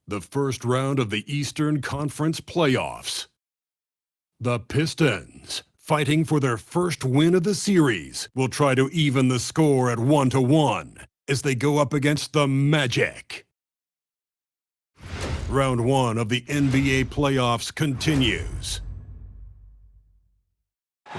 the first round of the Eastern Conference playoffs. The Pistons, fighting for their first win of the series, will try to even the score at 1-1 as they go up against the Magic. Round 1 of the NBA playoffs continues.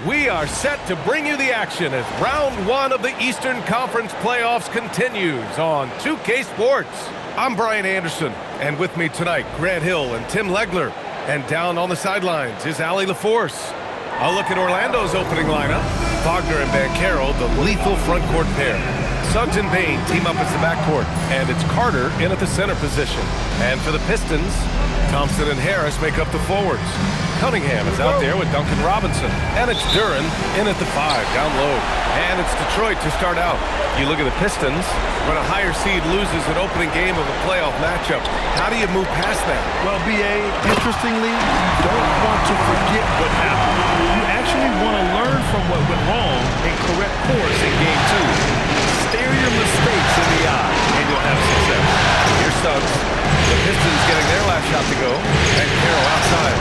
We are set to bring you the action as round 1 of the Eastern Conference playoffs continues on 2K Sports. I'm Brian Anderson, and with me tonight, Grant Hill and Tim Legler. And down on the sidelines is Allie LaForce. A look at Orlando's opening lineup. Wagner and Banchero, the lethal front court pair. Suggs and Bain team up as the backcourt, and it's Carter in at the center position. And for the Pistons, Thompson and Harris make up the forwards. Cunningham is out there with Duncan Robinson. And it's Duren in at the 5, down low. And it's Detroit to start out. You look at the Pistons, when a higher seed loses an opening game of a playoff matchup, how do you move past that? Well, B.A., interestingly, you don't want to forget what happened. You actually want to learn from what went wrong and correct course in Game 2. Stare your mistakes in the eye, and you'll have success. Here's Suggs. The Pistons getting their last shot to go. And Carroll outside.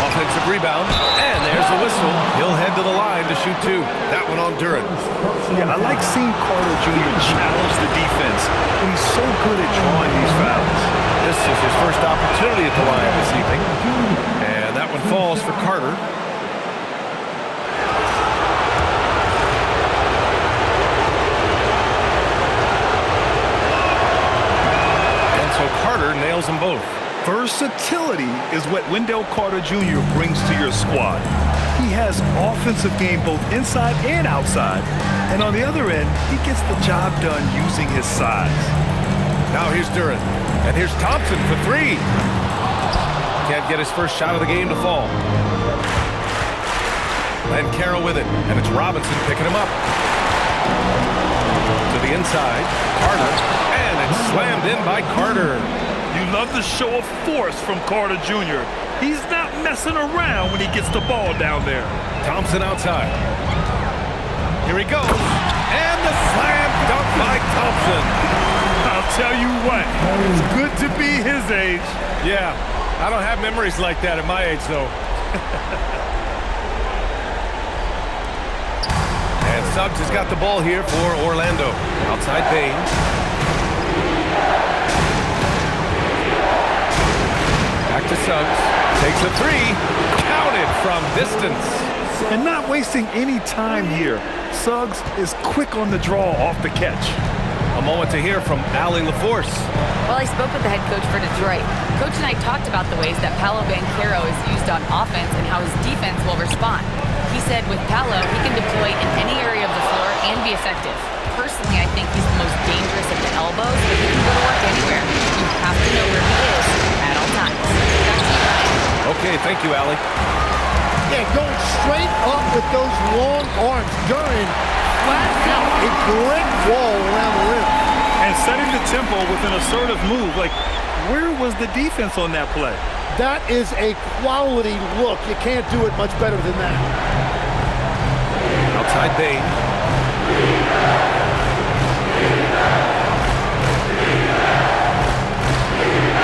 Offensive rebound. And there's the whistle. He'll head to the line to shoot 2. That one on Duren. Yeah, I like seeing Carter Jr. challenge the defense. And he's so good at drawing these fouls. This is his first opportunity at the line this evening. And that one falls for Carter. Carter nails them both. Versatility is what Wendell Carter Jr. brings to your squad. He has offensive game both inside and outside. And on the other end, he gets the job done using his size. Now here's Duren. And here's Thompson for 3. Can't get his first shot of the game to fall. And Carroll with it. And it's Robinson picking him up. To the inside. Carter. And it's slammed in by Carter. You love the show of force from Carter Jr. He's not messing around when he gets the ball down there. Thompson outside. Here he goes. And the slam dunk by Thompson. I'll tell you what, it's good to be his age. Yeah, I don't have memories like that at my age, though. And Suggs has got the ball here for Orlando. Outside Bain. Back to Suggs. Takes a 3. Counted from distance. And not wasting any time here. Suggs is quick on the draw off the catch. A moment to hear from Allie LaForce. Well, I spoke with the head coach for Detroit. Coach and I talked about the ways that Paolo Banchero is used on offense and how his defense will respond. He said with Paolo, he can deploy in any area of the floor and be effective. Personally, I think he's the most dangerous at the elbows, but he can go to work anywhere. You have to know where he is at all times. Back to you, Ryan. Okay, thank you, Allie. Yeah, going straight up with those long arms. Duren flat out a brick wall around the rim. And setting the tempo with an assertive move. Like, where was the defense on that play? That is a quality look. You can't do it much better than that. Outside Bain.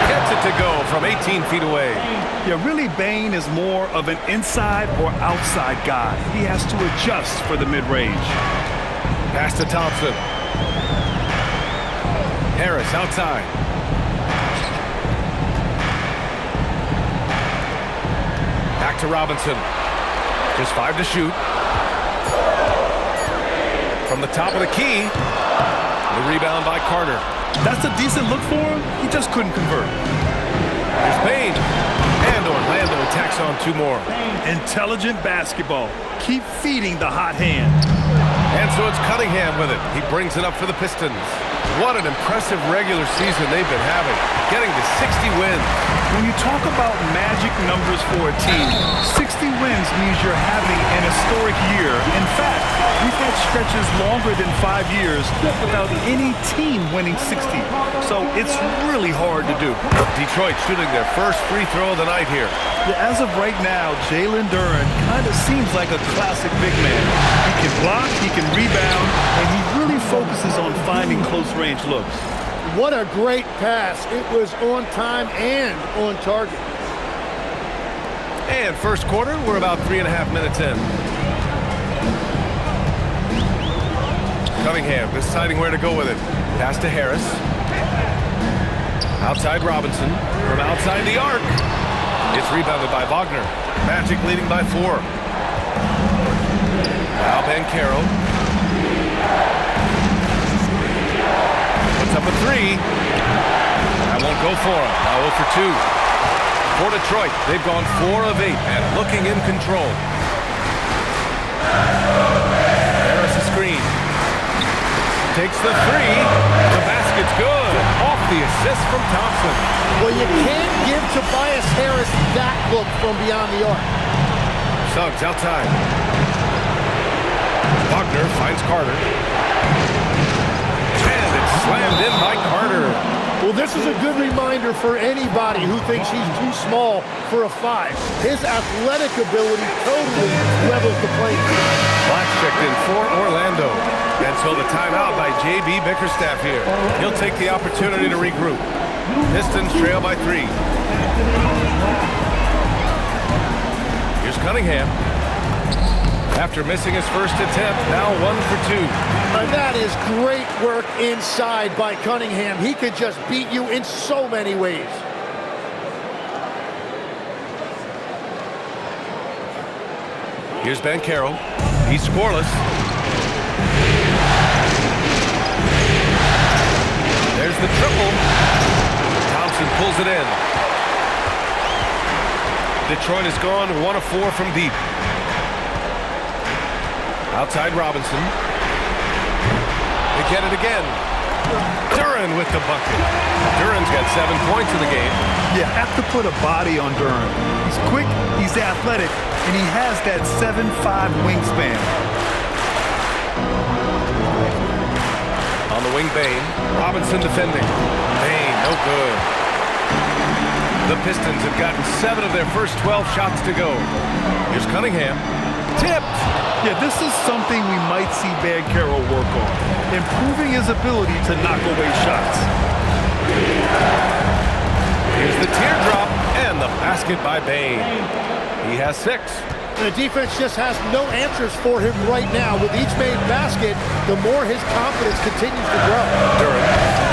Gets it to go from 18 feet away. Yeah, really, Bain is more of an inside or outside guy. He has to adjust for the mid-range. Pass to Thompson. Harris outside. Back to Robinson. Just 5 to shoot. From the top of the key. The rebound by Carter. That's a decent look for him. He just couldn't convert. Here's Bain. And Orlando attacks on 2 more. Intelligent basketball. Keep feeding the hot hand. And so it's Cunningham with it. He brings it up for the Pistons. What an impressive regular season they've been having. Getting to 60 wins. When you talk about magic numbers for a team, 60 wins means you're having an historic year. In fact, we've had stretches longer than 5 years without any team winning 60. So it's really hard to do. Detroit shooting their first free throw of the night here. Yeah, as of right now, Jalen Duren kind of seems like a classic big man. He can block, he can rebound, and he really focuses on finding close-range looks. What a great pass. It was on time and on target. And first quarter, we're about 3.5 minutes in. Cunningham deciding where to go with it. Pass to Harris. Outside Robinson. From outside the arc. It's rebounded by Wagner. Magic leading by 4. Now Banchero. Puts up a 3. That won't go for him. Now 0 for 2. For Detroit, they've gone 4 of 8 and looking in control. Harris a screen. Takes the 3. The basket's good. Off the assist from Thompson. Well, you can't give Tobias Harris that look from beyond the arc. Suggs outside. Wagner finds Carter. And it's slammed in by Carter. Well, this is a good reminder for anybody who thinks he's too small for a 5. His athletic ability totally levels the playing field. Black checked in for Orlando. And so the timeout by J.B. Bickerstaff here. He'll take the opportunity to regroup. Pistons trail by 3. Here's Cunningham. After missing his first attempt, now 1 for 2. And that is great work inside by Cunningham. He could just beat you in so many ways. Here's Banchero. He's scoreless. There's the triple. Thompson pulls it in. Detroit has gone 1 of 4 from deep. Outside Robinson. They get it again. Duren with the bucket. Duren's got 7 points in the game. You have to put a body on Duren. He's quick, he's athletic, and he has that 7'5" wingspan. On the wing, Bane. Robinson defending. Bane, no good. The Pistons have gotten 7 of their first 12 shots to go. Here's Cunningham. Tipped. Yeah, this is something we might see Banchero work on, improving his ability to knock away shots. Here's the teardrop and the basket by Bane. He has 6. The defense just has no answers for him right now. With each made basket, the more his confidence continues to grow. Duren.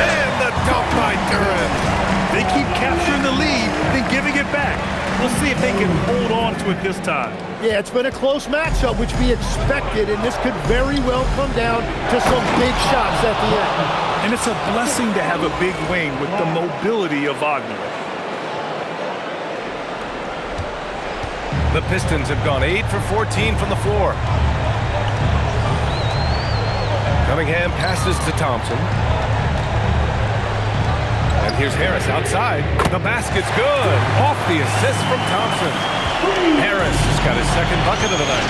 And the dunk by Duren. They keep capturing the lead, then giving it back. We'll see if they can hold on to it this time. Yeah, it's been a close matchup, which we expected, and this could very well come down to some big shots at the end. And it's a blessing to have a big wing with the mobility of Wagner. The Pistons have gone 8 for 14 from the floor. Cunningham passes to Thompson. And here's Harris outside. The basket's good. Off the assist from Thompson. Harris has got his 2nd bucket of the night.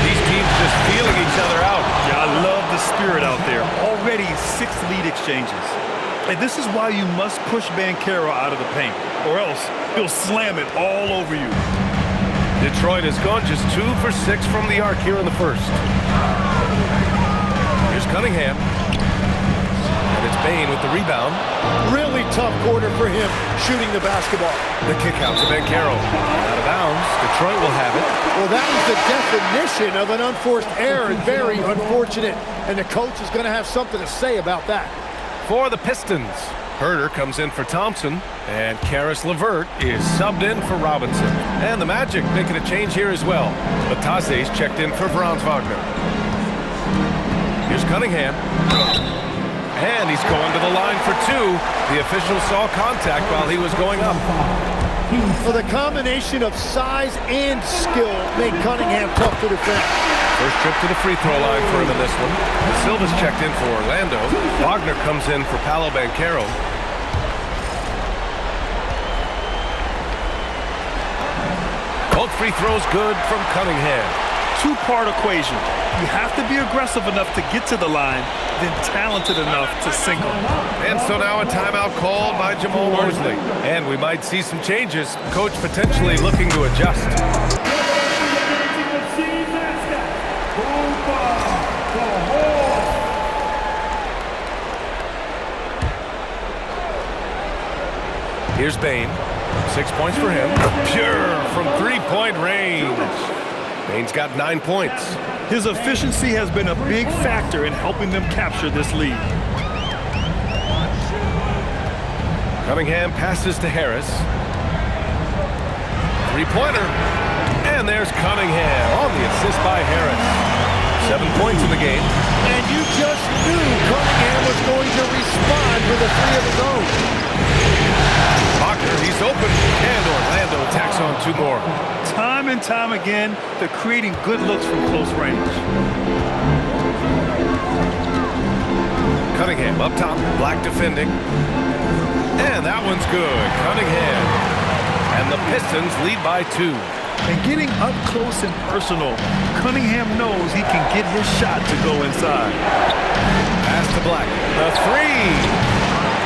These teams just feeling each other out. Yeah, I love the spirit out there. Already 6 lead exchanges. And this is why you must push Banchero out of the paint, or else he'll slam it all over you. Detroit has gone just 2 for 6 from the arc here in the first. Here's Cunningham. And it's Bane with the rebound. Really tough quarter for him shooting the basketball. The kick out to Banchero. Out of bounds. Detroit will have it. Well, that is the definition of an unforced error, and very unfortunate. And the coach is going to have something to say about that. For the Pistons, Herter comes in for Thompson, and Karis LeVert is subbed in for Robinson. And the Magic making a change here as well. Batase's checked in for Franz Wagner. Here's Cunningham. And he's going to the line for 2. The official saw contact while he was going up. Well, the combination of size and skill made Cunningham tough to defend. First trip to the free throw line for him in this one. Silva's checked in for Orlando. Wagner comes in for Paolo Banchero. Both free throws good from Cunningham. 2-part equation. You have to be aggressive enough to get to the line, then talented enough to sink them. And so now a timeout called by Jamal Mosley. And we might see some changes. Coach potentially looking to adjust. Here's Bane. 6 points for him. Pure from three-point range. Bane's got 9 points. His efficiency has been a big factor in helping them capture this lead. Cunningham passes to Harris. Three-pointer. And there's Cunningham on the assist by Harris. 7 points in the game. And you just knew Cunningham was going to respond with a three of his own. Wagner, he's open. And Orlando tacks on 2 more. Time and time again, they're creating good looks from close range. Cunningham up top. Black defending. And that one's good. Cunningham. And the Pistons lead by 2. And getting up close and personal, Cunningham knows he can get his shot to go inside. Pass to Black. The three.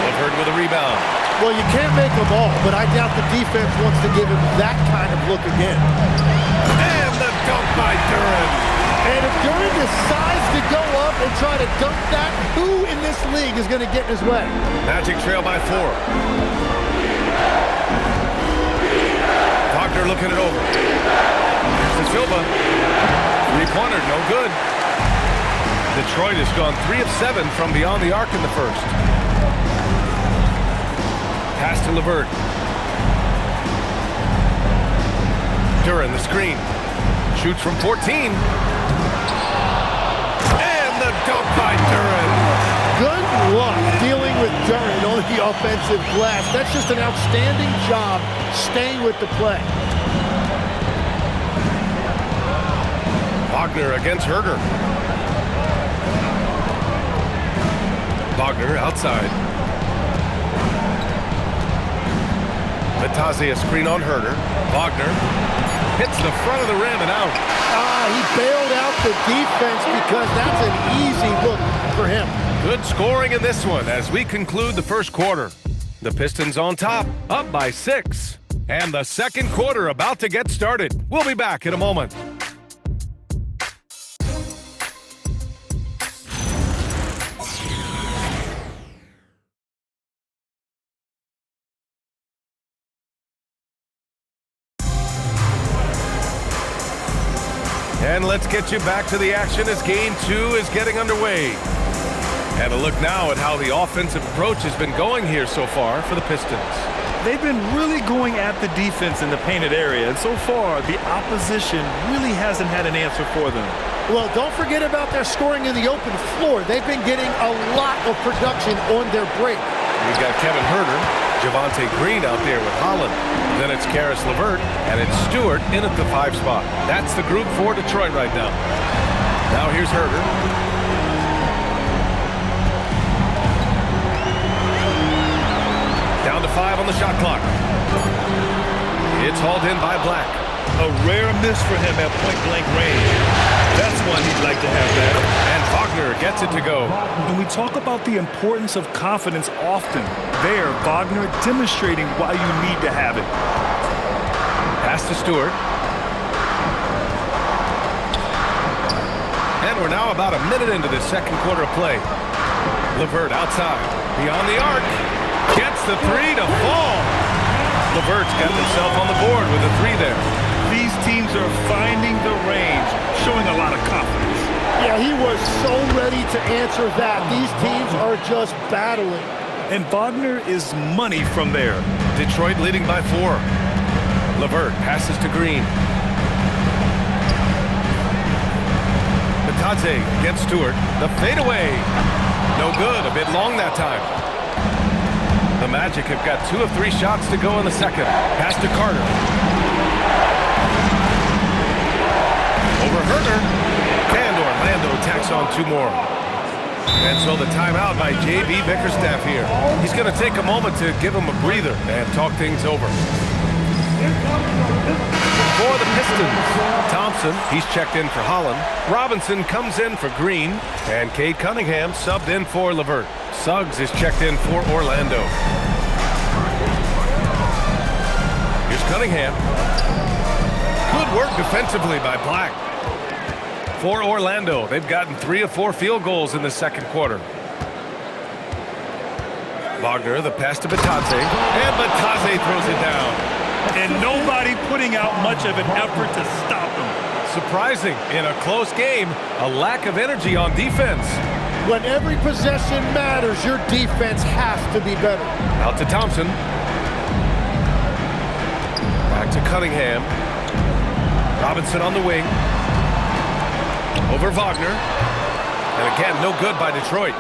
LeVert with a rebound. Well, you can't make them all, but I doubt the defense wants to give him that kind of look again. And the dunk by Duren. And if Duren decides to go up and try to dunk that, who in this league is going to get in his way? Magic trail by 4. Wagner looking it over. Here's the Silva. Three-pointer, no good. Detroit has gone 3 of 7 from beyond the arc in the first. Pass to LeVert. Duren, the screen. Shoots from 14. And the dunk by Duren. Good luck dealing with Duren on the offensive glass. That's just an outstanding job staying with the play. Wagner against Herder. Wagner outside. Vitazzi a screen on Herder. Wagner hits the front of the rim and out. He bailed out the defense because that's an easy look for him. Good scoring in this one as we conclude the first quarter. The Pistons on top, up by 6. And the second quarter about to get started. We'll be back in a moment. And let's get you back to the action as Game 2 is getting underway. And a look now at how the offensive approach has been going here so far for the Pistons. They've been really going at the defense in the painted area, and so far, the opposition really hasn't had an answer for them. Well, don't forget about their scoring in the open floor. They've been getting a lot of production on their break. We've got Kevin Herder, Javonte Green out there with Holland. Then it's Karis LeVert, and it's Stewart in at the 5 spot. That's the group for Detroit right now. Now here's Herder. Down to 5 on the shot clock. It's hauled in by Black. A rare miss for him at point-blank range. That's one he'd like to have back. And Wagner gets it to go. When we talk about the importance of confidence often, there, Wagner demonstrating why you need to have it. Pass to Stewart. And we're now about a minute into the second quarter of play. LeVert outside. Beyond the arc. Gets the 3 to fall. LeVert's got himself on the board with a 3 there. These teams are finding the range, showing a lot of confidence. Yeah, he was so ready to answer that. These teams are just battling. And Wagner is money from there. Detroit leading by 4. LeVert passes to Green. Vitazzi against Stewart. The fadeaway. No good. A bit long that time. The Magic have got 2 of 3 shots to go in the second. Pass to Carter. Over Herder. And Orlando tacks on 2 more. And so the timeout by J.B. Bickerstaff here. He's going to take a moment to give him a breather and talk things over. For the Pistons, Thompson, he's checked in for Holland. Robinson comes in for Green. And Cade Cunningham subbed in for LeVert. Suggs is checked in for Orlando. Here's Cunningham. Good work defensively by Black. For Orlando, they've gotten 3 of 4 field goals in the second quarter. Wagner, the pass to Batadze, and Batadze throws it down. And nobody putting out much of an effort to stop him. Surprising, in a close game, a lack of energy on defense. When every possession matters, your defense has to be better. Out to Thompson. Back to Cunningham. Robinson on the wing. Over Wagner. And again, no good by Detroit.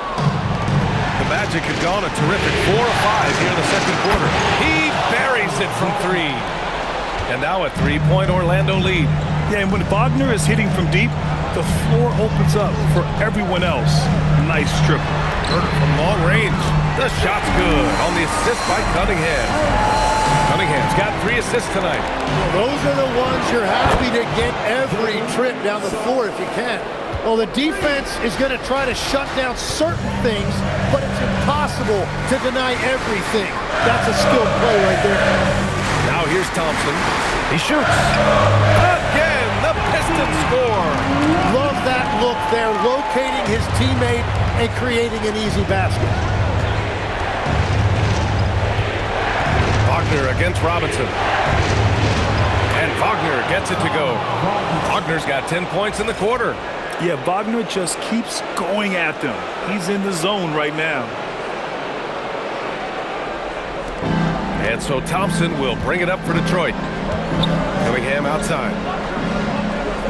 The Magic have gone a terrific 4 of 5 here in the second quarter. He buries it from 3. And now a 3-point Orlando lead. Yeah, and when Wagner is hitting from deep, the floor opens up for everyone else. Nice triple. Herder from long range. The shot's good on the assist by Cunningham. Cunningham's got 3 assists tonight. Well, those are the ones you're happy to get every trip down the floor if you can. Well, the defense is going to try to shut down certain things, but it's impossible to deny everything. That's a skilled play right there. Now here's Thompson. He shoots. Again, the Pistons score. Love that look there, locating his teammate and creating an easy basket. Wagner against Robinson. And Wagner gets it to go. Wagner's got 10 points in the quarter. Yeah, Wagner just keeps going at them. He's in the zone right now. And so Thompson will bring it up for Detroit. Cunningham outside.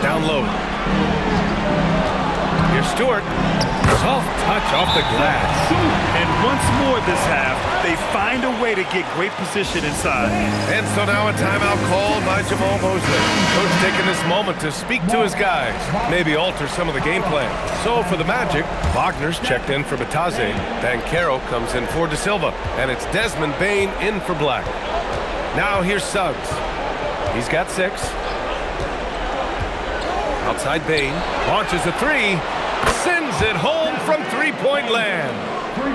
Down low. Here's Stewart. Soft touch off the glass. And once more this half, they find a way to get great position inside. And so now a timeout called by Jamal Mosley. Coach taking this moment to speak to his guys, maybe alter some of the game plan. So for the Magic, Wagner's checked in for Batadze. Banchero comes in for De Silva. And it's Desmond Bane in for Black. Now here's Suggs. He's got 6. Outside Bane. Launches a 3. Sends it home from three-point land.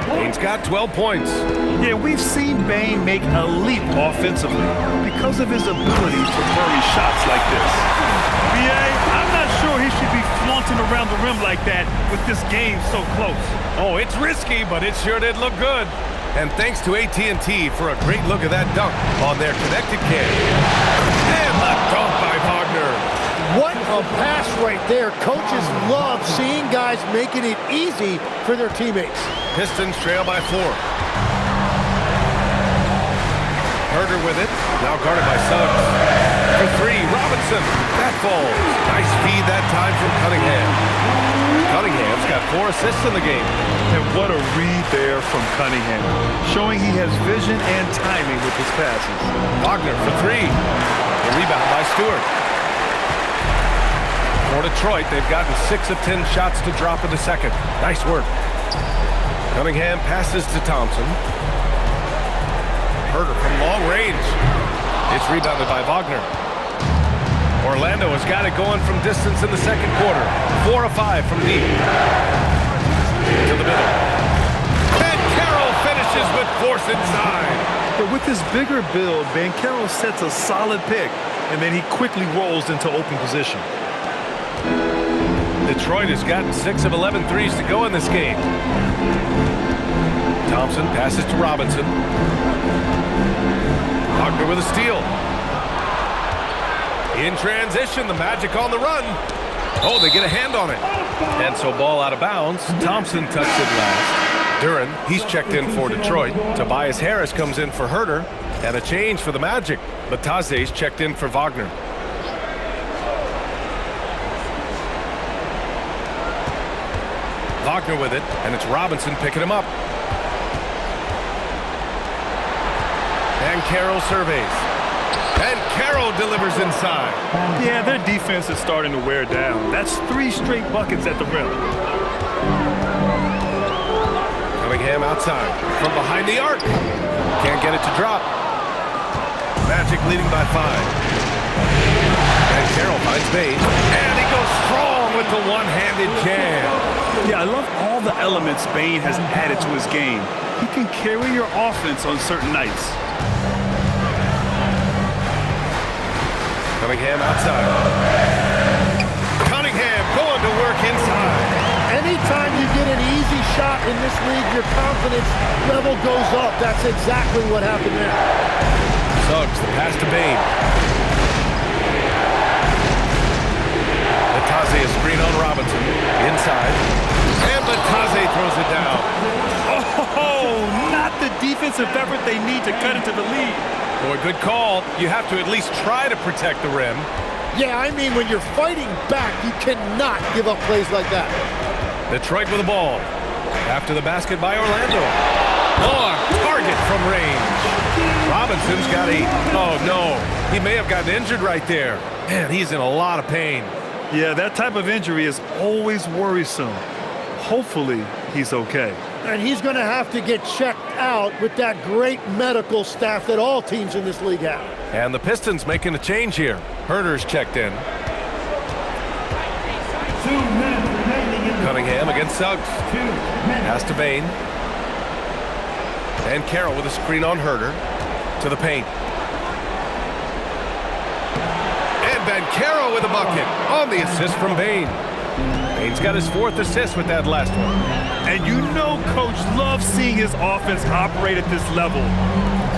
Bane's got 12 points. Yeah, we've seen Bane make a leap offensively because of his ability to bury shots like this. BA, I'm not sure he should be flaunting around the rim like that with this game so close. Oh, it's risky, but it sure did look good. And thanks to AT&T for a great look at that dunk on their connected cam. And the dunk by Wagner. What a pass right there. Coaches love seeing guys making it easy for their teammates. Pistons trail by 4. Herder with it. Now guarded by Suggs. For 3, Robinson. That falls. Nice feed that time from Cunningham. Cunningham's got 4 assists in the game. And what a read there from Cunningham, showing he has vision and timing with his passes. Wagner for 3. The rebound by Stewart. For Detroit, they've gotten 6 of 10 shots to drop in the second. Nice work. Cunningham passes to Thompson. Herder from long range. It's rebounded by Wagner. Orlando has got it going from distance in the second quarter. 4 of 5 from deep. To the middle. And Carroll finishes with force inside. But with his bigger build, Banchero sets a solid pick, and then he quickly rolls into open position. Detroit has gotten 6 of 11 threes to go in this game. Thompson passes to Robinson. Wagner with a steal. In transition, the Magic on the run. Oh, they get a hand on it. And so ball out of bounds. Thompson touched it last. Duren, he's checked in for Detroit. Tobias Harris comes in for Herder. And a change for the Magic. Batadze's checked in for Wagner. Wagner with it, and it's Robinson picking him up. And Carroll surveys. And Carroll delivers inside. Yeah, their defense is starting to wear down. That's 3 straight buckets at the rim. Cunningham outside. From behind the arc. Can't get it to drop. Magic leading by 5. And Carroll finds Bane. And he goes strong with the one-handed jam. Yeah, I love all the elements Bane has added to his game. He can carry your offense on certain nights. Cunningham outside. Cunningham going to work inside. Anytime you get an easy shot in this this league, your confidence level goes up. That's exactly what happened there. Suggs, the pass to Bane. Batase, a screen on Robinson. Inside. And Batase throws it down. Oh, not the defensive effort they need to cut into the lead. Boy, good call. You have to at least try to protect the rim. Yeah, I mean, when you're fighting back, you cannot give up plays like that. Detroit with the ball. After the basket by Orlando. Oh, target from range. Robinson's got oh no, he may have gotten injured right there. Man, he's in a lot of pain. Yeah, that type of injury is always worrisome. Hopefully, he's okay. And he's going to have to get checked out with that great medical staff that all teams in this league have. And the Pistons making a change here. Herter's checked in. 2 minutes remaining in Cunningham against Suggs. Pass to Bane. And Carroll with a screen on Herter. To the paint. And Banchero with a bucket on the assist from Bane. Bane's got his 4th assist with that last one. And you know Coach loves seeing his offense operate at this level.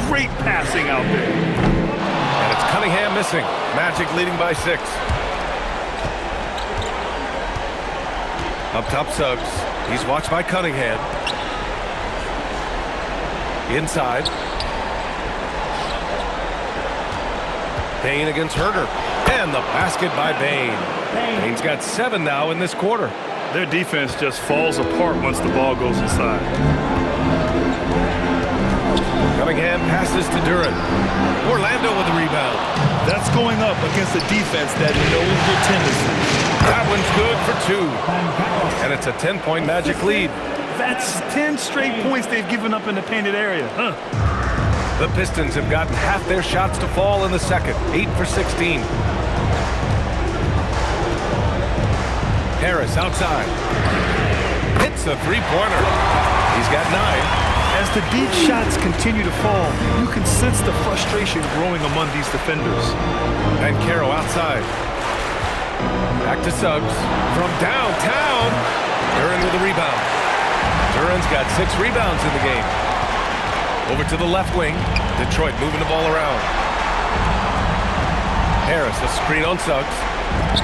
Great passing out there. And it's Cunningham missing. Magic leading by 6. Up top Suggs. He's watched by Cunningham. Inside. Bane against Herter. And the basket by Bane. Bane's got 7 now in this quarter. Their defense just falls apart once the ball goes inside. Cunningham passes to Duran. Orlando with the rebound. That's going up against a defense that knows their tendencies. That one's good for 2. And it's a 10-point Magic lead. That's 10 straight points they've given up in the painted area. The Pistons have gotten half their shots to fall in the second. 8 for 16. Harris outside. Hits the three-pointer. He's got 9. As the deep shots continue to fall, you can sense the frustration growing among these defenders. And Carroll outside. Back to Suggs. From downtown. Duran with the rebound. Duran's got 6 rebounds in the game. Over to the left wing. Detroit moving the ball around. Harris, a screen on Suggs.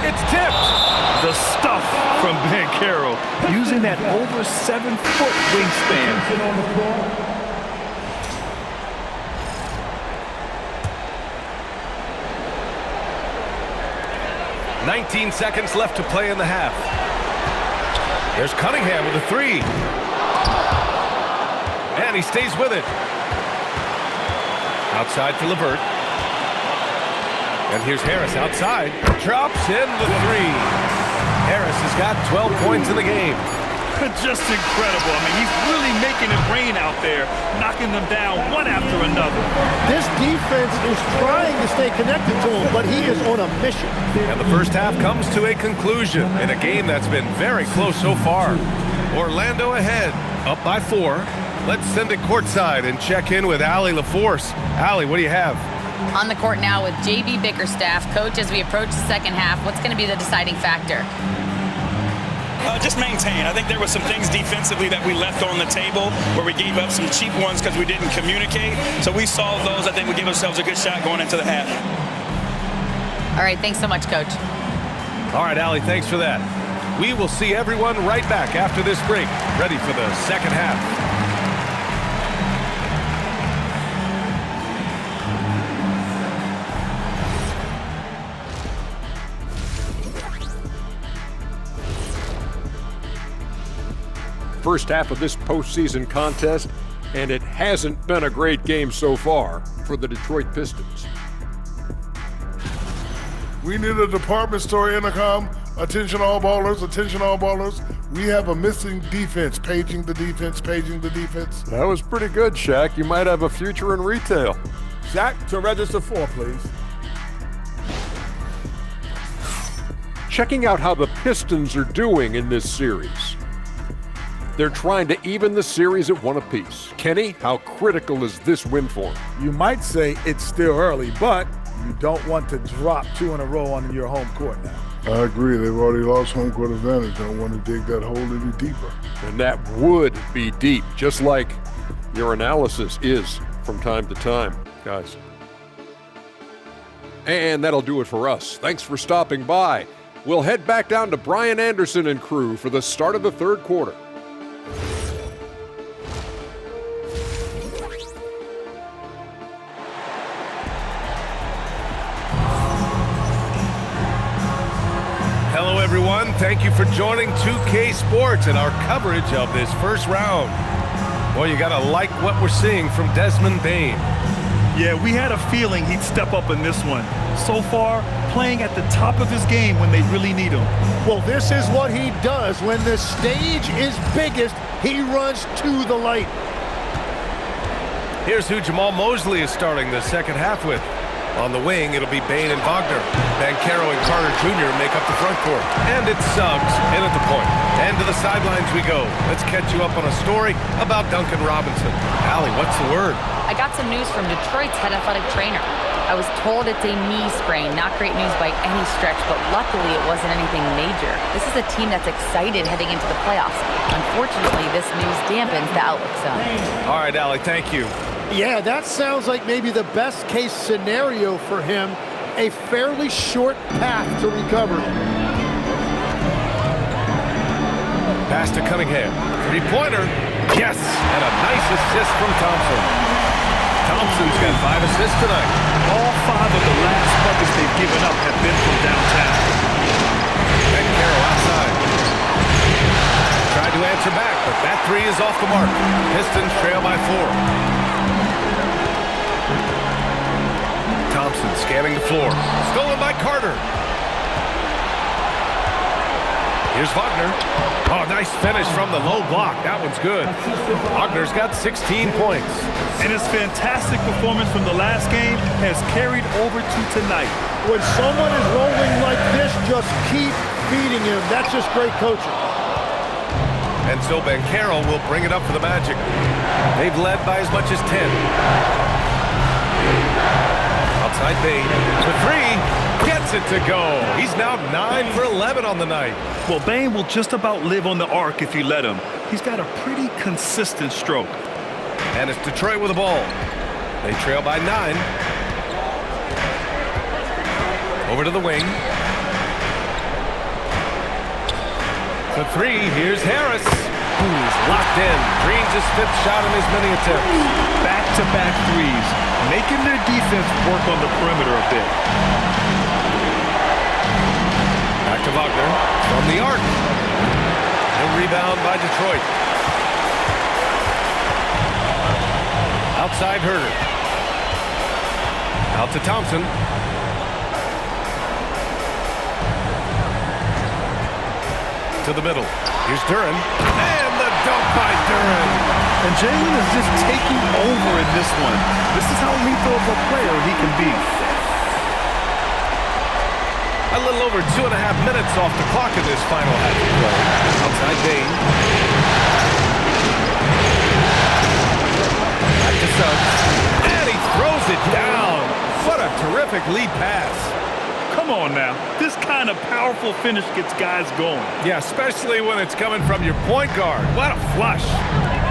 It's tipped. The stuff from Banchero, using that over 7-foot wingspan. 19 seconds left to play in the half. There's Cunningham with a 3. And he stays with it. Outside for LeVert. And here's Harris outside. Drops in the 3. Harris has got 12 points in the game. Just incredible. I mean, he's really making it rain out there, knocking them down one after another. This defense is trying to stay connected to him, but he is on a mission. And the first half comes to a conclusion in a game that's been very close so far. Orlando ahead, up by 4. Let's send it courtside and check in with Allie LaForce. Allie, what do you have? On the court now with J.B. Bickerstaff. Coach, as we approach the second half, what's going to be the deciding factor? Just maintain. I think there were some things defensively that we left on the table where we gave up some cheap ones because we didn't communicate. So we solved those. I think we give ourselves a good shot going into the half. All right, thanks so much, Coach. All right, Allie, thanks for that. We will see everyone right back after this break, ready for the second half. First half of this postseason contest, and it hasn't been a great game so far for the Detroit Pistons. We need a department store intercom. Attention all ballers, attention all ballers. We have a missing defense. Paging the defense, paging the defense. That was pretty good, Shaq. You might have a future in retail. Shaq, to register 4, please. Checking out how the Pistons are doing in this series. They're trying to even the series at 1 apiece. Kenny, how critical is this win for them? You might say it's still early, but you don't want to drop 2 in a row on your home court now. I agree. They've already lost home court advantage. Don't want to dig that hole any deeper. And that would be deep, just like your analysis is from time to time, guys. And that'll do it for us. Thanks for stopping by. We'll head back down to Brian Anderson and crew for the start of the third quarter. Hello, everyone. Thank you for joining 2K Sports and our coverage of this first round. Well, you got to like what we're seeing from Desmond Bane. Yeah, we had a feeling he'd step up in this one. So far, playing at the top of his game when they really need him. Well, this is what he does. When the stage is biggest, he runs to the light. Here's who Jamal Mosley is starting the second half with. On the wing, it'll be Bane and Wagner. Banchero and Carter Jr. make up the front court. And it's Suggs in at the point. And to the sidelines we go. Let's catch you up on a story about Duncan Robinson. Allie, what's the word? I got some news from Detroit's head athletic trainer. I was told it's a knee sprain. Not great news by any stretch, but luckily it wasn't anything major. This is a team that's excited heading into the playoffs. Unfortunately, this news dampens the outlook some. All right, Allie, thank you. Yeah, that sounds like maybe the best case scenario for him. A fairly short path to recovery. Pass to Cunningham. Three-pointer. Yes! And a nice assist from Thompson. Thompson's got 5 assists tonight. All 5 of the last buckets they've given up have been from downtown. Banchero outside. Tried to answer back, but that three is off the mark. Pistons trail by 4. Thompson scanning the floor. Stolen by Carter. Here's Wagner. Oh, nice finish from the low block. That one's good. Wagner's got 16 points. And his fantastic performance from the last game has carried over to tonight. When someone is rolling like this, just keep feeding him. That's just great coaching. And so Banchero will bring it up for the Magic. They've led by as much as 10. Outside Bane for 3, gets it to go. He's now 9 for 11 on the night. Well, Bane will just about live on the arc if you let him. He's got a pretty consistent stroke. And it's Detroit with the ball. They trail by 9. Over to the wing. For 3, here's Harris, who's locked in. Green's his 5th shot in as many attempts. Back-to-back threes, making their defense work on the perimeter a bit. Back to Wagner from the arc. No rebound by Detroit. Outside Herter. Out to Thompson. To the middle. Here's Duren. And the dunk by Duren. And Jalen is just taking over in this one. This is how lethal of a player he can be. A little over 2.5 minutes off the clock in this final half of play. Outside Bane. Back to Suggs. And he throws it down. What a terrific lead pass. Come on now. This kind of powerful finish gets guys going. Yeah, especially when it's coming from your point guard. What a flush.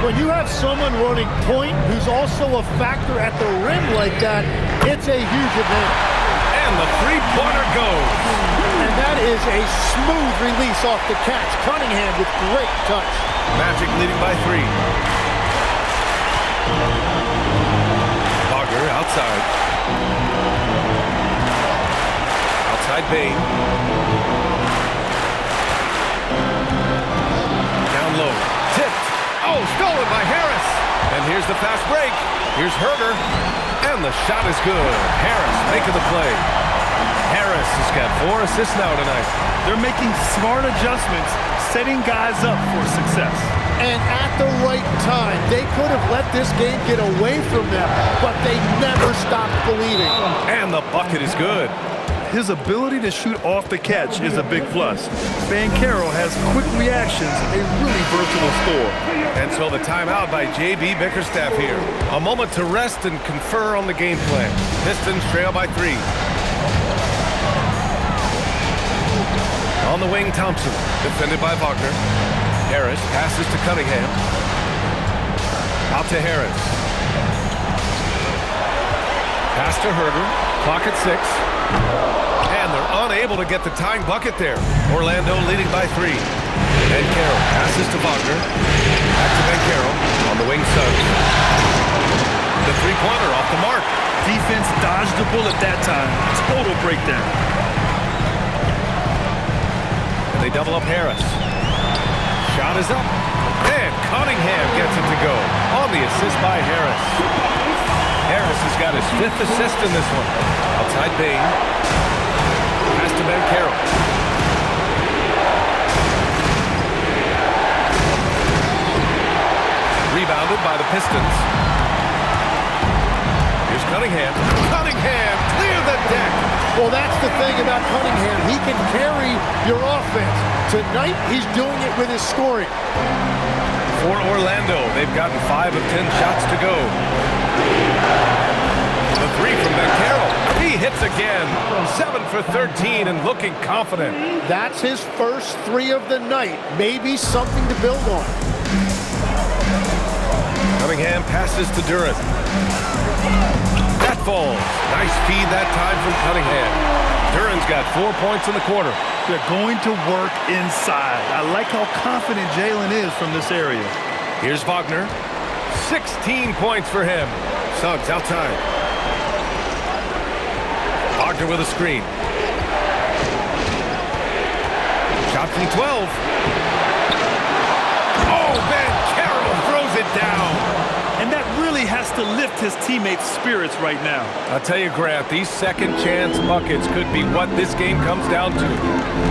When you have someone running point who's also a factor at the rim like that, it's a huge advantage. And the three-pointer goes. And that is a smooth release off the catch. Cunningham with great touch. Magic leading by 3. Wagner outside. Outside Bane. Down low. Tipped. Oh, stolen by Harris. And here's the fast break. Here's Herter. And the shot is good. Harris making the play. Harris has got 4 assists now tonight. They're making smart adjustments, setting guys up for success. And at the right time, they could have let this game get away from them, but they never stopped believing. And the bucket is good. His ability to shoot off the catch is a big plus. Banchero has quick reactions, a really versatile scorer. And so the timeout by J.B. Bickerstaff here. A moment to rest and confer on the game plan. Pistons trail by 3. On the wing, Thompson, defended by Wagner. Harris passes to Cunningham. Out to Harris. Pass to Herder. Clock at 6. And they're unable to get the tying bucket there. Orlando leading by 3. Carroll passes to Wagner. Back to Carroll. On the wing, Suggs. The three-pointer off the mark. Defense dodged the bullet that time. Total breakdown. And they double up Harris. Shot is up. And Cunningham gets it to go. On the assist by Harris. Harris has got his 5th assist in this one. Outside Bain. Pass to Carroll. Rebounded by the Pistons. Here's Cunningham. Cunningham, clear the deck. Well, that's the thing about Cunningham. He can carry your offense. Tonight, he's doing it with his scoring. For Orlando, they've gotten 5 of 10 shots to go. The three from Carroll. He hits again. 7 for 13 and looking confident. That's his first 3 of the night. Maybe something to build on. Cunningham passes to Duren. That falls. Nice feed that time from Cunningham. Duren's got 4 points in the quarter. They're going to work inside. I like how confident Jalen is from this area. Here's Wagner. 16 points for him. Suggs outside. Wagner with a screen. Shot from 12. Oh, Carroll throws it down. And that really has to lift his teammates' spirits right now. I'll tell you, Grant, these second chance buckets could be what this game comes down to.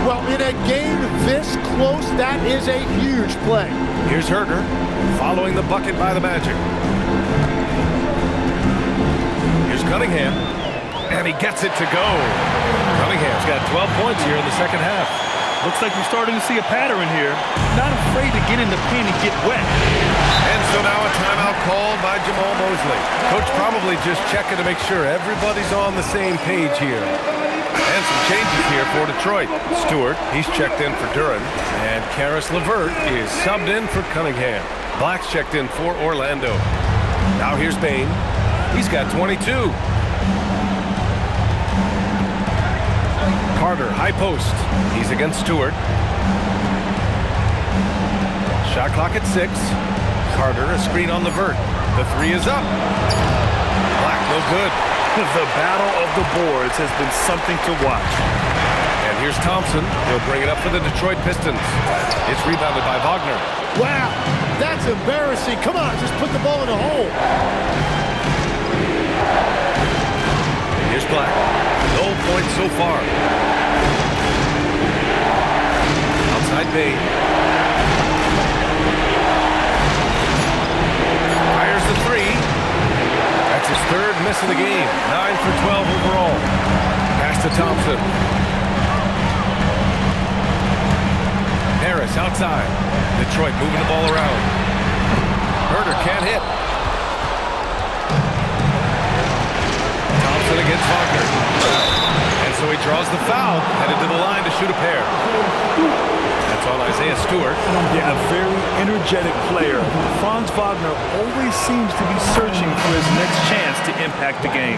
Well, in a game this close, that is a huge play. Here's Herder, following the bucket by the Magic. Here's Cunningham, and he gets it to go. Cunningham's got 12 points here in the second half. Looks like we're starting to see a pattern here. Not afraid to get in the paint and get wet. And so now a timeout called by Jamal Mosley. Coach probably just checking to make sure everybody's on the same page here. And some changes here for Detroit. Stewart, he's checked in for Duren. And Karis LeVert is subbed in for Cunningham. Black's checked in for Orlando. Now here's Bain. He's got 22. Carter, high post. He's against Stewart. Shot clock at 6. Carter, a screen on LeVert. The three is up. Black, no good. The battle of the boards has been something to watch. And here's Thompson. He'll bring it up for the Detroit Pistons. It's rebounded by Wagner. Wow, that's embarrassing. Come on, just put the ball in the hole. Here's Black. No points so far. Outside Bain. Fires the three. That's his 3rd miss of the game. 9 for 12 overall. Pass to Thompson. Harris outside. Detroit moving the ball around. Herder can't hit. Thompson against Wagner. And so he draws the foul, headed to the line to shoot a pair. That's on Isaiah Stewart. Yeah, a very energetic player. Franz Wagner always seems to be searching for his next chance to impact the game.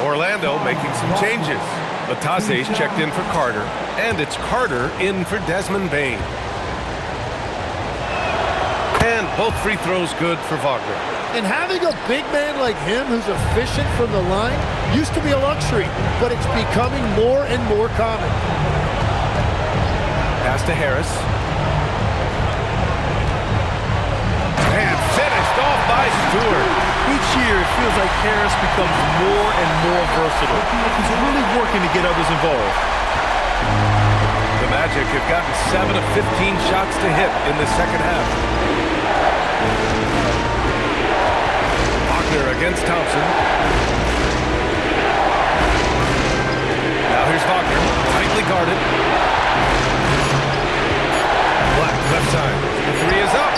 Orlando making some changes. Latase's checked in for Carter, and it's Carter in for Desmond Bain. And both free throws good for Wagner. And having a big man like him who's efficient from the line used to be a luxury, but it's becoming more and more common. Pass to Harris. And finished off by Stewart. Each year, it feels like Harris becomes more and more versatile. He's really working to get others involved. The Magic have gotten 7 of 15 shots to hit in the second half. Wagner against Thompson. Now here's Wagner, tightly guarded. Black, left side. The three is up.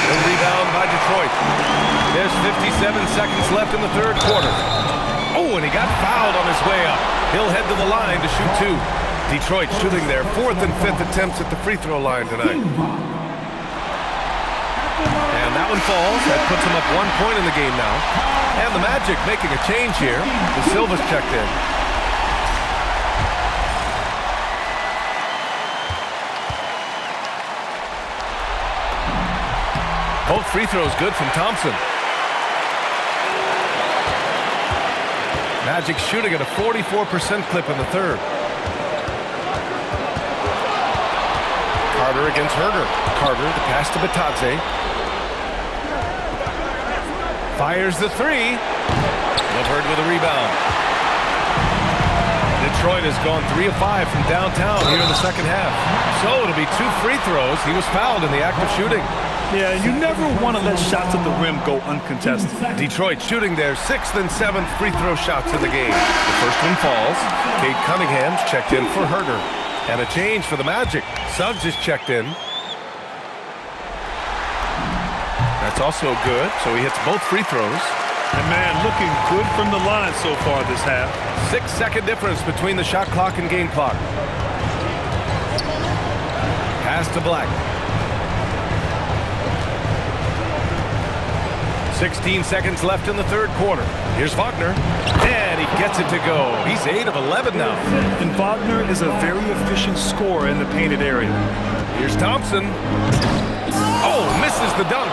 The rebound by Detroit. There's 57 seconds left in the 3rd quarter. Oh, and he got fouled on his way up. He'll head to the line to shoot 2. Detroit shooting their 4th and 5th attempts at the free throw line tonight. And that one falls. That puts them up 1 point in the game now. And the Magic making a change here. De Silva's checked in. Both free throws good from Thompson. Magic shooting at a 44% clip in the third. Carter against Herder. Carter, the pass to Batadze. Fires the three. LeVert with a rebound. Detroit has gone 3 of 5 from downtown here in the second half. So it'll be 2 free throws. He was fouled in the act of shooting. Yeah, you never want to let shots at the rim go uncontested. Detroit shooting their 6th and 7th free throw shots in the game. The first one falls. Cade Cunningham's checked in for Herder. And a change for the Magic. Suggs is checked in. That's also good, so he hits both free throws. And man, looking good from the line so far this half. 6-second difference between the shot clock and game clock. Pass to Black. 16 seconds left in the third quarter. Here's Wagner. And he gets it to go. He's 8 of 11 now. And Wagner is a very efficient scorer in the painted area. Here's Thompson. Oh, misses the dunk.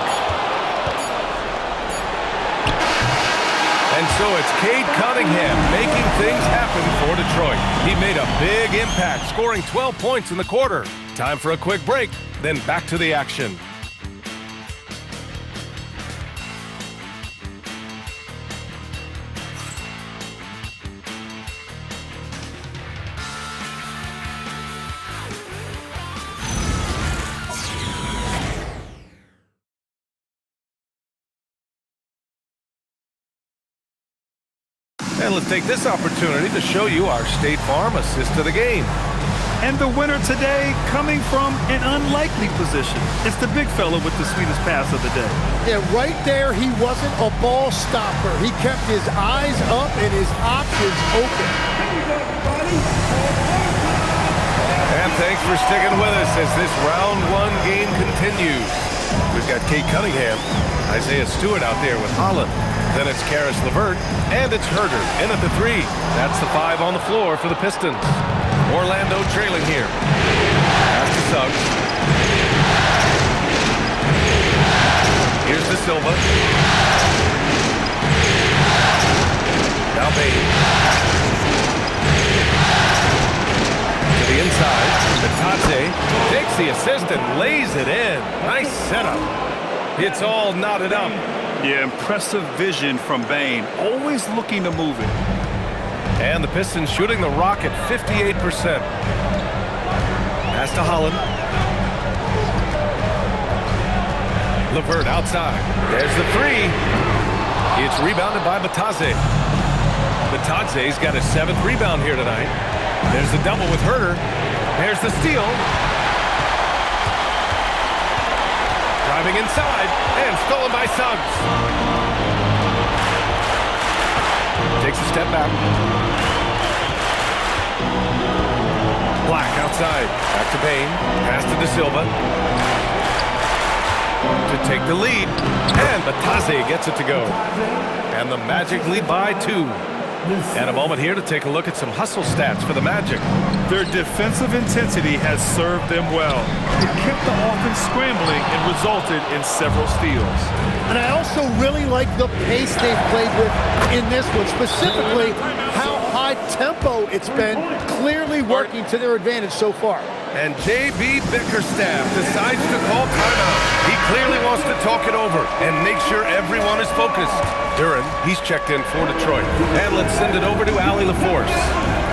And so it's Cade Cunningham making things happen for Detroit. He made a big impact, scoring 12 points in the quarter. Time for a quick break, then back to the action. And let's take this opportunity to show you our State Farm assist of the game. And the winner today coming from an unlikely position. It's the big fella with the sweetest pass of the day. Yeah, right there, he wasn't a ball stopper. He kept his eyes up and his options open. And thanks for sticking with us as this round 1 game continues. We've got Cade Cunningham, Isaiah Stewart out there with Holland. Then it's Karis LeVert, and it's Herder in at the 3. That's the 5 on the floor for the Pistons. Orlando trailing here. Pass to Suggs. Here's De Silva. Now Bain. To the inside. Batadze takes the assist and lays it in. Nice setup. It's all knotted up. Yeah, impressive vision from Bain. Always looking to move it. And the Pistons shooting the rock at 58%. Pass to Holland. LeVert outside. There's the 3. It's rebounded by Batadze. Batadze's got his 7th rebound here tonight. There's the double with Herder. There's the steal. Driving inside, and stolen by Suggs. Takes a step back. Black outside. Back to Bain. Pass to De Silva. To take the lead. And Batadze gets it to go. And the Magic lead by 2. And a moment here to take a look at some hustle stats for the Magic. Their defensive intensity has served them well. It kept the offense scrambling and resulted in several steals. And I also really like the pace they've played with in this one, specifically how high tempo it's been, clearly working to their advantage so far. And J.B. Bickerstaff decides to call timeout. He clearly wants to talk it over and make sure everyone is focused. Duran, he's checked in for Detroit. And let's send it over to Allie LaForce.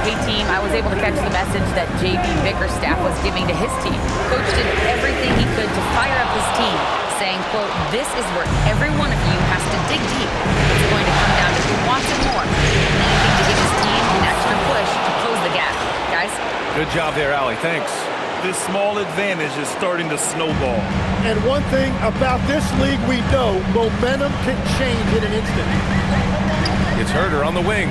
Hey team, I was able to catch the message that J.B. Bickerstaff was giving to his team. Coach did everything he could to fire up his team, saying, quote, "This is where every one of you has to dig deep. It's going to come down to who wants it more. Anything to give his team an extra push to close the gap. Guys." Good job there, Allie. Thanks. This small advantage is starting to snowball. And one thing about this league we know, momentum can change in an instant. It's Herder on the wing.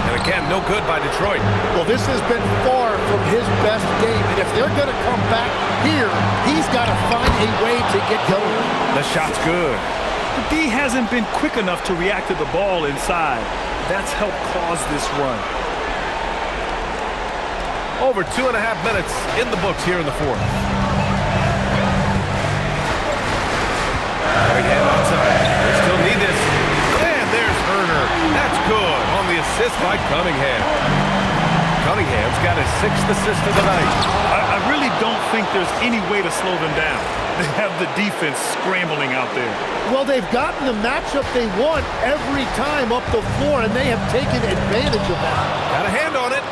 And a Again, no good by Detroit. Well, this has been far from his best game, and if they're going to come back here, he's got to find a way to get going. The shot's good. The D hasn't been quick enough to react to the ball inside. That's helped cause this run. Over 2.5 minutes in the books here in the fourth. Cunningham outside. They still need this. And there's Herder. That's good on the assist by Cunningham. Cunningham's got his 6th assist of the night. I really don't think there's any way to slow them down. They have the defense scrambling out there. Well, they've gotten the matchup they want every time up the floor, and they have taken advantage of that. Got a hand on it.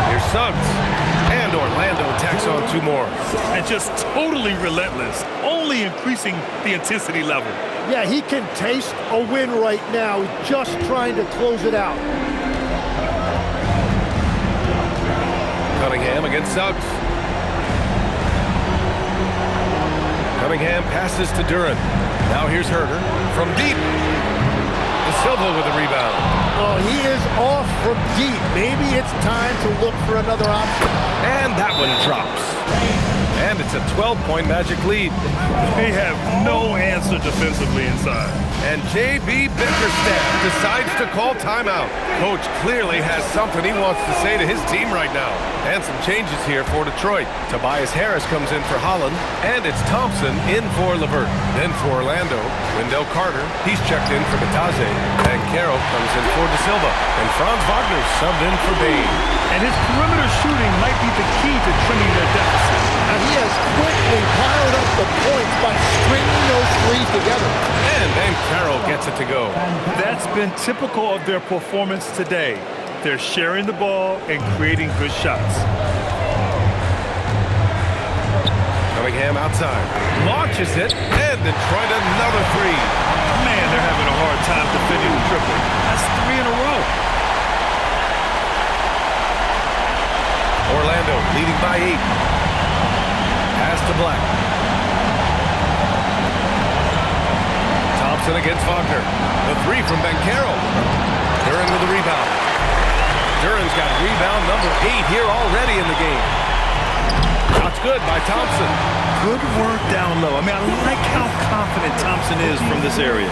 Here's Suggs. And Orlando tacks on 2 more. And just totally relentless, only increasing the intensity level. Yeah, he can taste a win right now, just trying to close it out. Cunningham against Suggs. Cunningham passes to Duren. Now here's Herder from deep. De Silva with a rebound. Oh, he is off from deep. Maybe it's time to look for another option. And that one drops. And it's a 12-point Magic lead. They have no answer defensively inside. And J.B. Bickerstaff decides to call timeout. Coach clearly has something he wants to say to his team right now. And some changes here for Detroit. Tobias Harris comes in for Holland, and it's Thompson in for LeVert. Then for Orlando, Wendell Carter, he's checked in for Batase, and Carroll comes in for De Silva. And Franz Wagner subbed in for Bain. And his perimeter shooting might be the key to trimming their deficit. And he has quickly piled up the points by stringing those threes together. And Carroll gets it to go. That's been typical of their performance today. They're sharing the ball and creating good shots. Cunningham outside. Launches it, and Detroit another 3. Man, they're having a hard time defending the triple. That's 3 in a row. Orlando leading by 8. Pass to Black. Thompson against Wagner. The 3 from Banchero. Duren with the rebound. Duren's got rebound number 8 here already in the game. Shot's good by Thompson. Good work down low. I mean, I like how confident Thompson is from this area.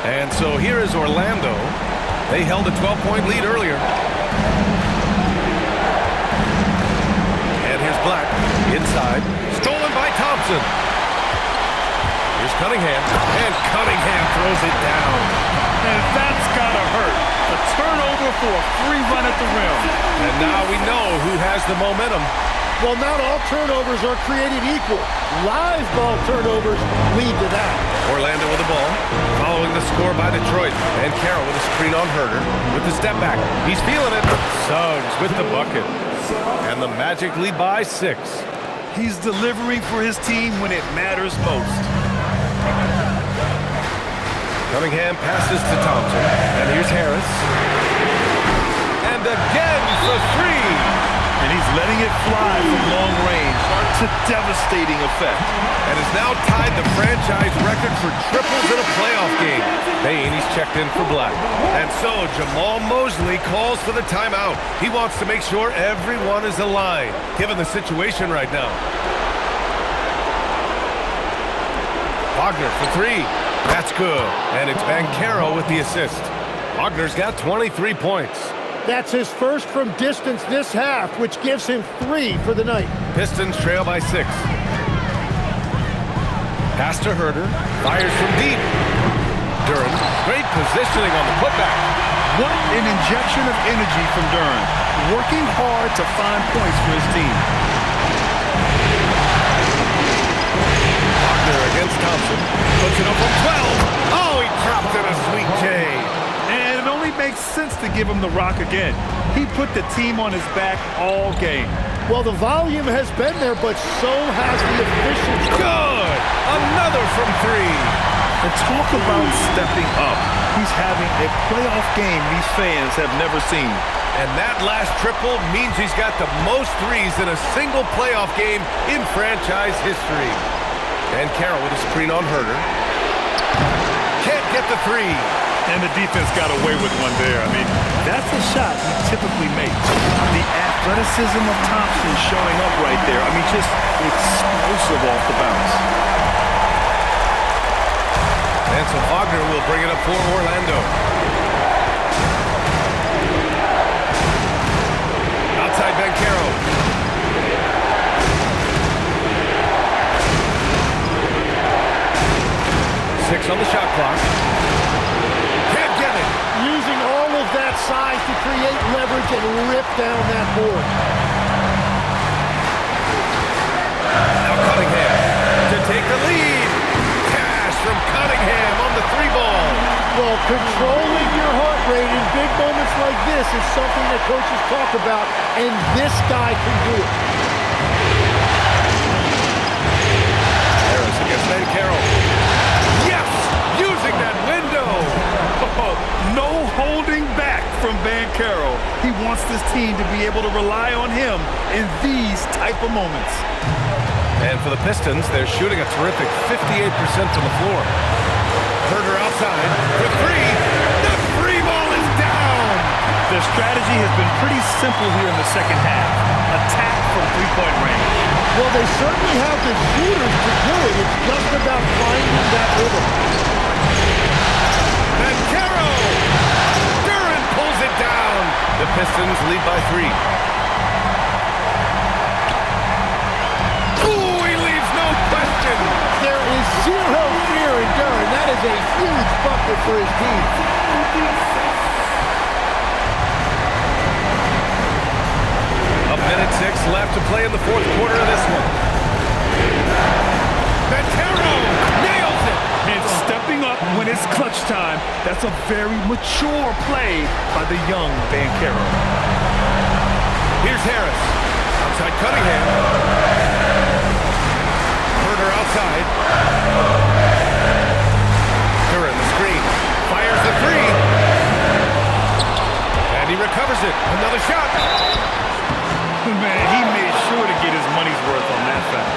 And so here is Orlando. They held a 12-point lead earlier. And here's Black inside. Stolen by Thompson. Here's Cunningham. And Cunningham throws it down. And that's gotta hurt. A turnover for a free run at the rim. And now we know who has the momentum. Well, not all turnovers are created equal. Live ball turnovers lead to that. Orlando with the ball, following the score by Detroit. And Carroll with a screen on Herder with the step back. He's feeling it. Suggs with the bucket. And the Magic lead by 6. He's delivering for his team when it matters most. Cunningham passes to Thompson. And here's Harris. And again for 3. And he's letting it fly from long range to devastating effect. And has now tied the franchise record for triples in a playoff game. Bain, he's checked in for Black. And so Jamal Mosley calls for the timeout. He wants to make sure everyone is aligned, given the situation right now. Wagner for 3. That's good. And it's Banchero with the assist. Wagner's got 23 points. That's his first from distance this half, which gives him 3 for the night. Pistons trail by 6. Pass to Herder. Fires from deep. Duren. Great positioning on the putback. What an injection of energy from Duren. Working hard to find points for his team. Wagner against Thompson. Puts it up from 12. Oh, he dropped in a sweet J. And it only makes sense to give him the rock again. He put the team on his back all game. Well, the volume has been there, but so has the efficiency. Good! Another from 3. And talk about stepping up. He's having a playoff game these fans have never seen. And that last triple means he's got the most threes in a single playoff game in franchise history. And Carroll with a screen on Herter. Can't get the three. And the defense got away with one there. I mean, that's a shot he typically makes. The athleticism of Thompson showing up right there. I mean, just explosive off the bounce. And so Wagner will bring it up for Orlando. Outside Banchero. Six on the shot clock. Can't get it. Using all of that size to create leverage and rip down that board. Now Cunningham to take the lead. Cash from Cunningham on the three ball. Well, controlling your heart rate in big moments like this is something that coaches talk about, and this guy can do it. Harris against Banchero. Yes! Using that window! Oh, no holding back from Banchero. He wants this team to be able to rely on him in these type of moments. And for the Pistons, they're shooting a terrific 58% from the floor. Herter outside for three. The free ball is down. Their strategy has been pretty simple here in the second half. Attack from three-point range. Well, they certainly have the shooters to do it. It's just about finding that rhythm. Banchero! Duran pulls it down. The Pistons lead by three. Ooh, he leaves no question. There is zero fear in Duran. That is a huge bucket for his team. A minute 6 left to play in the fourth quarter of this one. Banchero nails it. And stepping up when it's clutch time, that's a very mature play by the young Banchero. Here's Harris. Outside Cunningham. Herter outside. Duran the screen. Fires the three. And he recovers it. Another shot. Man, he made sure to get his money's worth on that foul.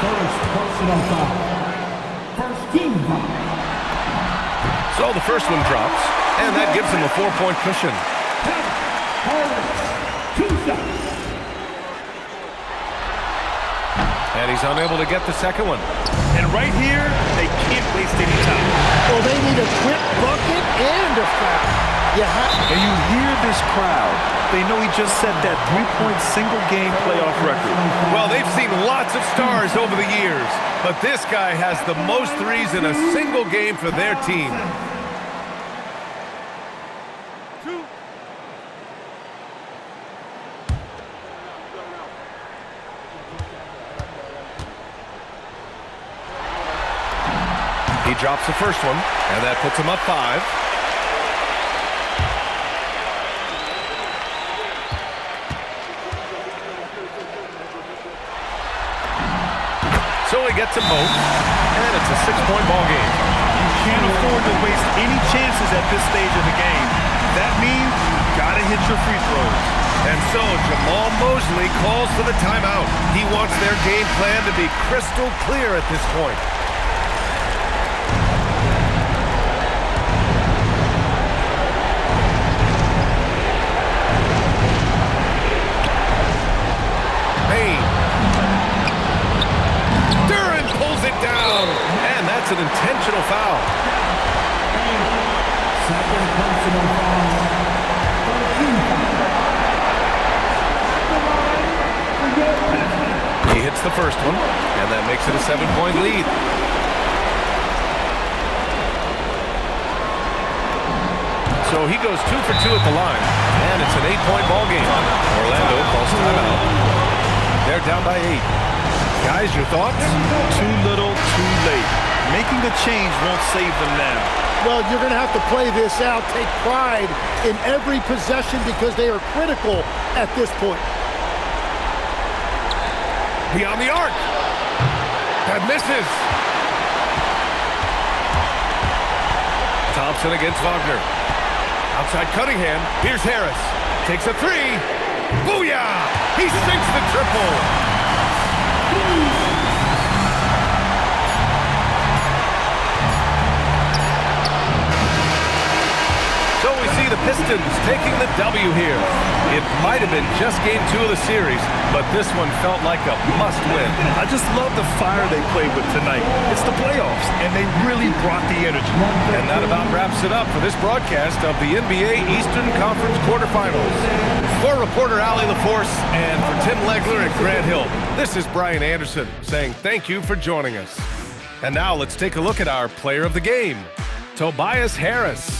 First personal foul. First team foul. So the first one drops, and that gives him a 4-point cushion. 2 shots. And he's unable to get the second one. And right here, they can't waste any time. Well, they need a quick bucket and a foul. And you hear this crowd. They know he just set that three-point single-game playoff record. Well, they've seen lots of stars over the years, but this guy has the most threes in a single game for their team. He drops the first one, and that puts him up 5. So he gets them both, and it's a 6-point ball game. You can't afford to waste any chances at this stage of the game. That means you gotta hit your free throws. And so Jamal Mosley calls for the timeout. He wants their game plan to be crystal clear at this point. An intentional foul. Second personal foul. He hits the first one, and that makes it a 7-point lead. So he goes 2 for 2 at the line, and it's an 8-point ball game. Orlando calls timeout. They're down by 8. Guys, your thoughts? Too little, too late. Making a change won't save them now. Well, you're going to have to play this out, take pride in every possession because they are critical at this point. Beyond the arc. That misses. Thompson against Wagner. Outside Cunningham. Here's Harris. Takes a three. Booyah! He sinks the triple. So we see the Pistons taking the W here. It might have been just game 2 of the series, but this one felt like a must-win. I just love the fire they played with tonight. It's the playoffs, and they really brought the energy. And that about wraps it up for this broadcast of the NBA Eastern Conference quarterfinals. For reporter Allie LaForce and for Tim Legler and Grant Hill, this is Brian Anderson saying thank you for joining us. And now let's take a look at our player of the game, Tobias Harris.